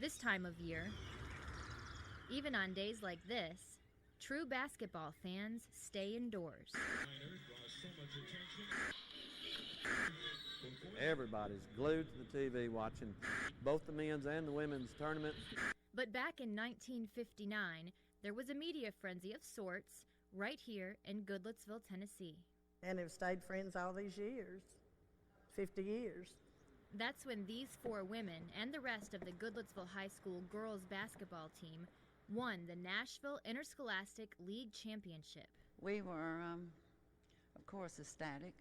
This time of year, even on days like this, true basketball fans stay indoors. Everybody's glued to the TV watching both the men's and the women's tournaments. But back in 1959, there was a media frenzy of sorts right here in Goodlettsville, Tennessee. And have stayed friends all these years, 50 years. That's when these four women and the rest of the Goodlettsville High School girls basketball team won the Nashville Interscholastic League Championship. We were, of course, ecstatic,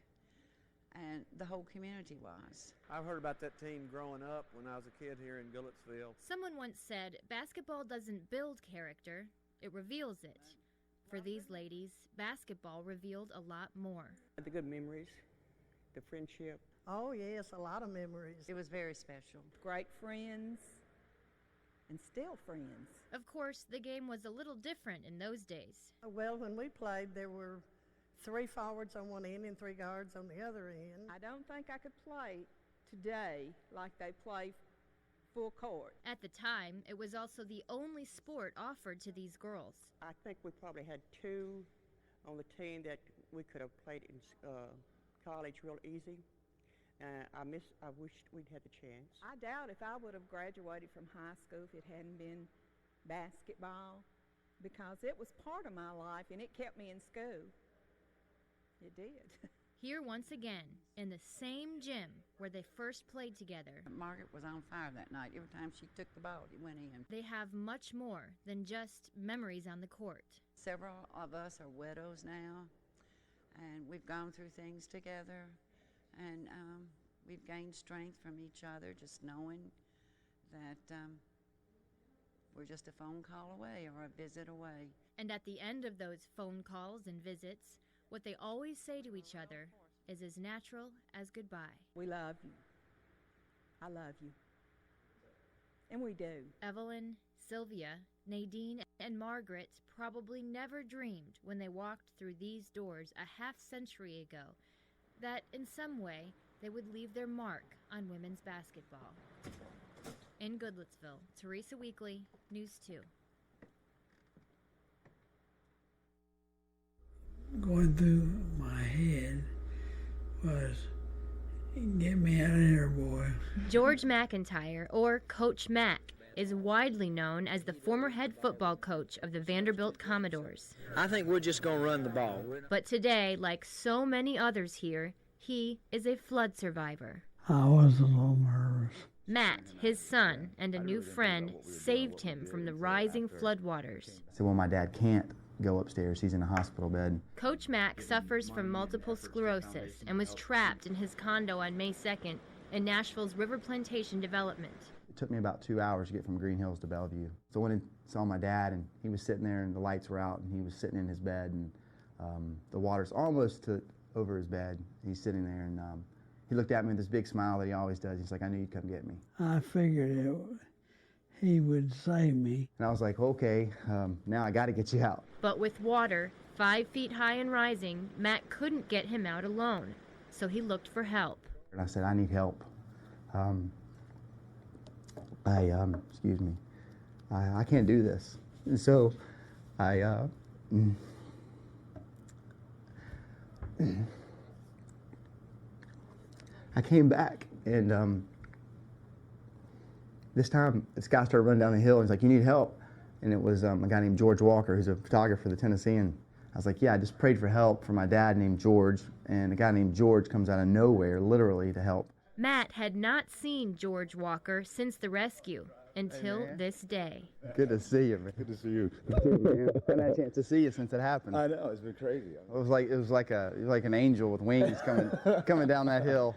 and the whole community was. I've heard about that team growing up when I was a kid here in Goodlettsville. Someone once said, basketball doesn't build character, it reveals it. For these ladies, basketball revealed a lot more. The good memories, the friendship. Oh, yes, a lot of memories. It was very special. Great friends, and still friends. Of course, the game was a little different in those days. Well, when we played, there were 3 forwards on one end and 3 guards on the other end. I don't think I could play today like they play full court. At the time, it was also the only sport offered to these girls. I think we probably had 2 on the team that we could have played in college real easy. I wished we'd had the chance. I doubt if I would have graduated from high school if it hadn't been basketball, because it was part of my life and it kept me in school. It did. Here once again, in the same gym where they first played together. Margaret was on fire that night. Every time she took the ball, it went in. They have much more than just memories on the court. Several of us are widows now, and we've gone through things together, and we've gained strength from each other just knowing that we're just a phone call away or a visit away. And at the end of those phone calls and visits, what they always say to each other is as natural as goodbye. We love you. I love you. And we do. Evelyn, Sylvia, Nadine, and Margaret probably never dreamed when they walked through these doors a half-century ago that in some way they would leave their mark on women's basketball. In Goodlettsville, Teresa Weekly, News 2. Going through my head was, get me out of here, boy. George McIntyre, or Coach Mac, is widely known as the former head football coach of the Vanderbilt Commodores. I think we're just going to run the ball. But today, like so many others here, he is a flood survivor. I was a little nervous. Matt, his son, and a new friend saved him from the rising floodwaters. I said, well, my dad can't go upstairs. He's in a hospital bed. Coach Mack suffers from multiple sclerosis and was trapped in his condo on May 2nd in Nashville's River Plantation development. It took me about 2 hours to get from Green Hills to Bellevue. So I went and saw my dad, and he was sitting there, and the lights were out, and he was sitting in his bed, and the water's almost over his bed. He's sitting there, and he looked at me with this big smile that he always does. He's like, I knew you'd come get me. I figured he would save me. And I was like, okay, now I got to get you out. But with water 5 feet high and rising, Matt couldn't get him out alone, so he looked for help. And I said, I need help. Excuse me, I can't do this. And so I came back, and this time this guy started running down the hill. He's like, you need help? And it was a guy named George Walker, who's a photographer for the Tennessean. I was like, yeah, I just prayed for help for my dad named George, and a guy named George comes out of nowhere, literally, to help. Matt had not seen George Walker since the rescue until this day. Good to see you, man. Good to see you. I haven't had a chance to see you since it happened. I know, it's been crazy. It was like an angel with wings coming down that hill.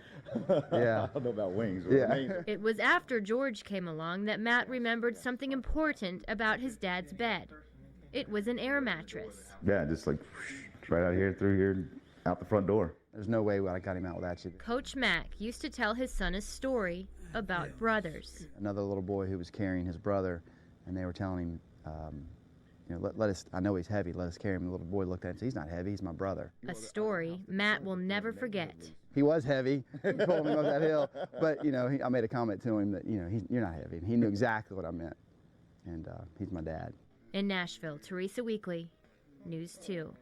Yeah. I don't know about wings. Yeah. It was after George came along that Matt remembered something important about his dad's bed. It was an air mattress. Yeah, just like right out here, through here, out the front door. There's no way I got him out without you. Coach Mack used to tell his son a story about brothers. Another little boy who was carrying his brother, and they were telling him, let us, I know he's heavy, let us carry him. The little boy looked at him and said, he's not heavy, he's my brother. A story Matt will never forget. He was heavy, pulling him up that hill, but, I made a comment to him that, you're not heavy. And he knew exactly what I meant, and he's my dad. In Nashville, Teresa Weekly, News 2.